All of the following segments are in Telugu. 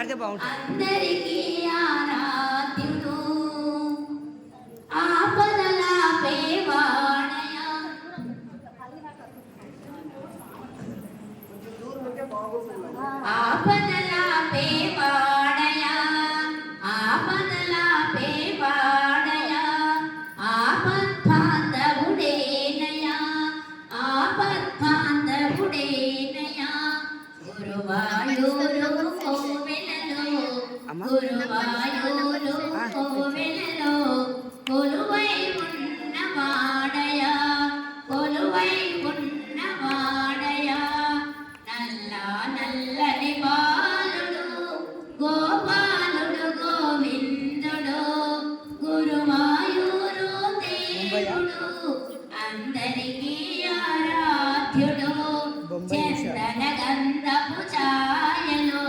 పాడితే బాగుంటుంది. అందరికీ ఆరాధ్యుడు ఆపదలాపేవాడయ ఆపదలాపేవాడయ ఆపదలాపేవాడయ ఆపద్బాంధవుడేనయ ఆపద్బాంధవుడేనయ గురువాయూరు కోవెలలో గురువాయూరు కోవెలలో కొలువై ఉన్నవాడయ కొలువై ఉన్నవాడయ నల్ల నల్లని బాలుడు గోపాలుడు గోవిందుడు గురువాయూరు దేవుడు అందరికీ ఆరాధ్యుడు చందన గంధపు ఛాయలో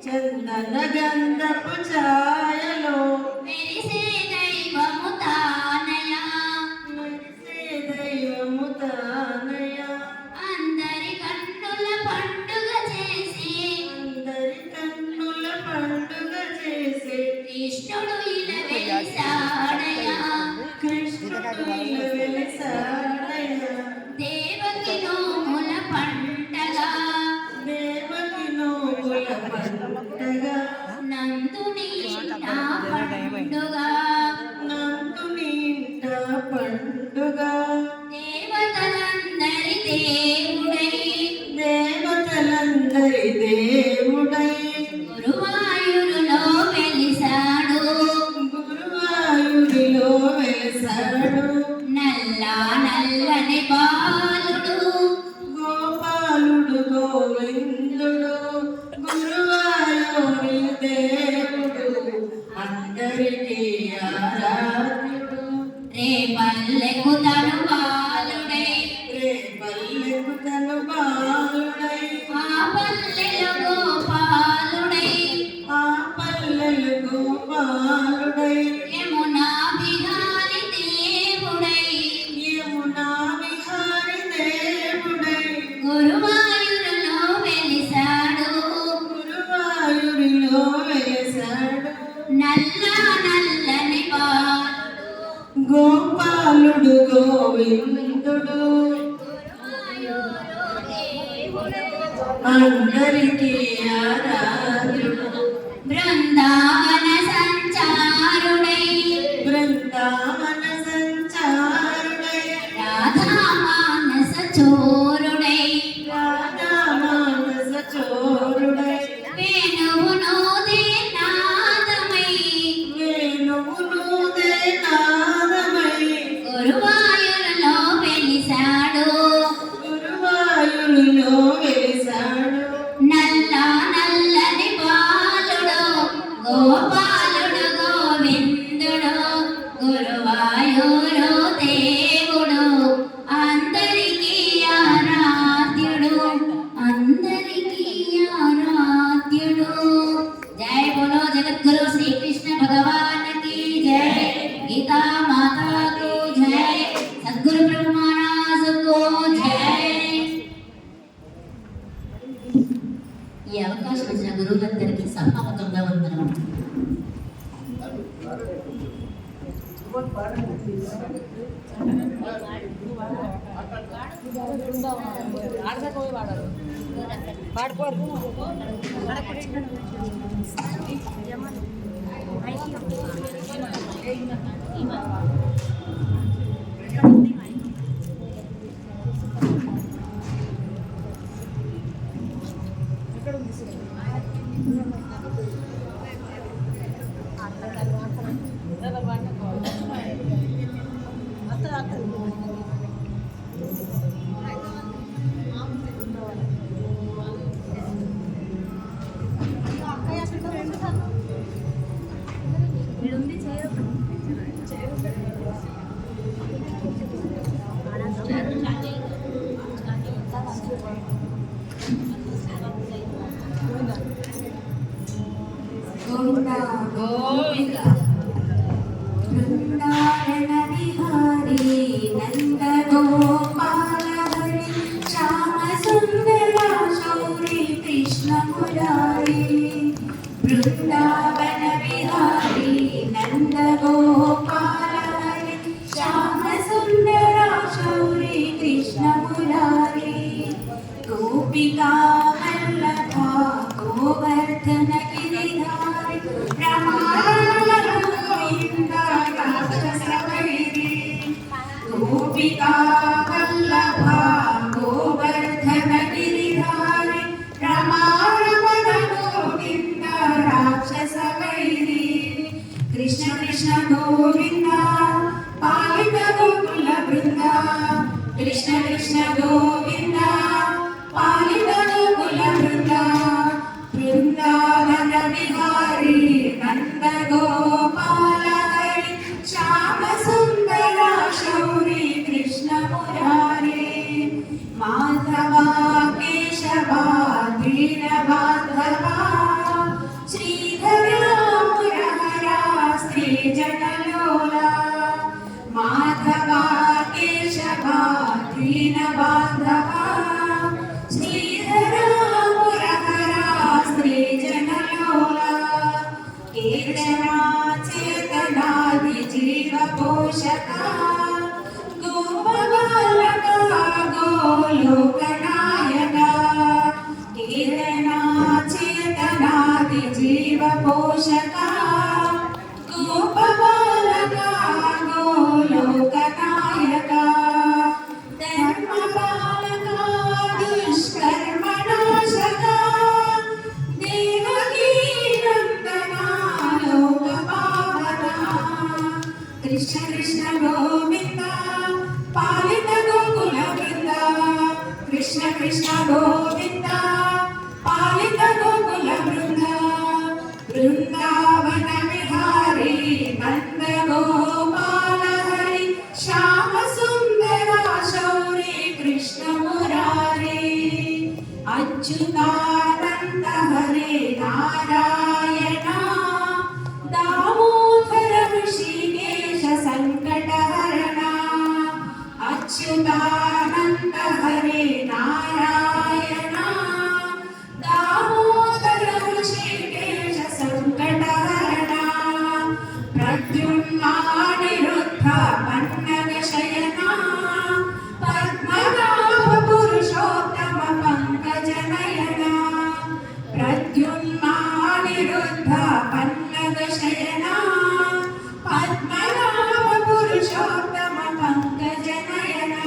చందన గంధపు ఛాయలో మెరిసే దైవము తానయ మెరిసే దైవము తానయ అందరి కన్నుల పండుగ చేసి అందరి కన్నుల పండుగ చేసే కృష్ణుడు ఇలా వెలిసాడయ కృష్ణుడు ఇలా వెలిసాడయ దేవకి నోముల పండగ దేవకి నోముల పండుగ నందుని నా పండుగ నందుని ఇంట పండుగ దేవతలందరి దేవుడై దేవతలందరి దేవుడై గురువాయూరులో వెలిసాడు గురువాయూరిలో వెలిసాడు నల్ల నల్లని బాలుడు గోపాలుడు గోవిందుడు గురువాయూరి దేవుడు అందరికీ ఆరాధ్యుడు రేపల్లెకు తను బాలుడై రేపల్లెకు తను బాలుడై ఆ పల్లెలో గోపాలుడై ఆ పల్లెలు గోపాలుడై యమునా విహారి దేవుడై యమునా విహారి దేవుడై గురువాయూరులో వెలిసాడు గురువాయూరిలో వెలిసాడు నల్ల నల్లని బాలుడు గోపాలుడు గోవిందుడు గురువాయూరు దేవుడు అందరికీ ఆరాధ్యుడు బృందావన సంచారుడై బృందావన సంచారుడై రాధా మానస చోరుడై రాధా మానస చోరుడై వేణువునోదే నాదమై వేణువునూదే నాదమై గురువాయూరులో వెలిసాడు గురువాయూరిలో వెలిసాడు నల్ల నల్లని బాలుడు గోపాలుడు గోవిందుడు గురువాయూరు దేవుడు అందరికీ ఆరాధ్యుడు అందరికీ ఆరాధ్యుడు జయ బోలో జగద్గురు శ్రీకృష్ణ భగవాన్ की जय गीता माता को जय सद्गुरु ब्रह्म महाराज को जय ఈ అవకాశం ఇచ్చిన గురువులందరికీ సభాముఖంగా వందనం. గోవింద బృందావన విహారీ నంద గోపాల హరి శ్యామ సుందర శౌరి కృష్ణ మురారి गोपिका वल्लभा गोवर्धन गिरिधारी रमारमण गोविन्द राक्षसवैरी गोपिका वल्लभा गोवर्धन गिरिधारी रमारमण गोविन्द राक्षसवैरी कृष्ण कृष्ण गोविन्द पालित गोकुल वृन्द कृष्ण कृष्ण गोविन्द पालित गोकुल वृन्द वृन्दावन विहारी नन्द गोपाल हरि श्याम सुन्दर शौरी कृष्ण मुरारी माधवा केशवा दीनबान्धवा श्रीधरा मुरहरा श्रीजनलोला माधवा केशवा दीनबान्धवा श्रीधरा मुरहरा श्रीजनलोला केशवा चेतनादि जीव पोषका गोपबालका गोलोकनायका केशवा चेतनादि जीव पोषका गोपबालका गोलोकनायका धर्मपालका दुष्कर्मनाशका देवकी नन्दना लोकपावना कृष्ण कृष्ण गोविन्द पालित गोकुल वृन्द कृष्ण कृष्ण गोविन्द पालित गोकुल वृन्द वृन्दावन विहारी नन्द गोपाल हरि श्याम सुन्दर शौरी कृष्ण मुरारी अच्युतानन्द हरे नारायण दामोदर ऋषिकेश सङ्कटहरण अच्युतानन्द हरे नारायण दामोदर ऋषिकेश सङ्कटहरण प्रद्युम्नानिरुद्ध पन्नगशयना पद्मनाभ पुरुषोत्तम पङ्कजनयना प्रद्युम्नानिरुद्ध पन्नगशयना पद्मनाभ पुरुषोत्तम पङ्कजनयना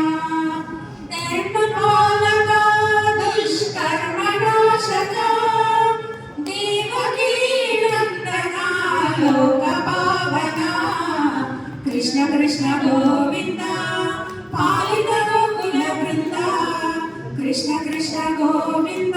धर्मपालका दुष्कर्मनाशका देवकी नन्दना लोकपावना कृष्ण कृष्ण गोविन्द पालित गोकुल वृन्द कृष्ण कृष्ण गोविन्द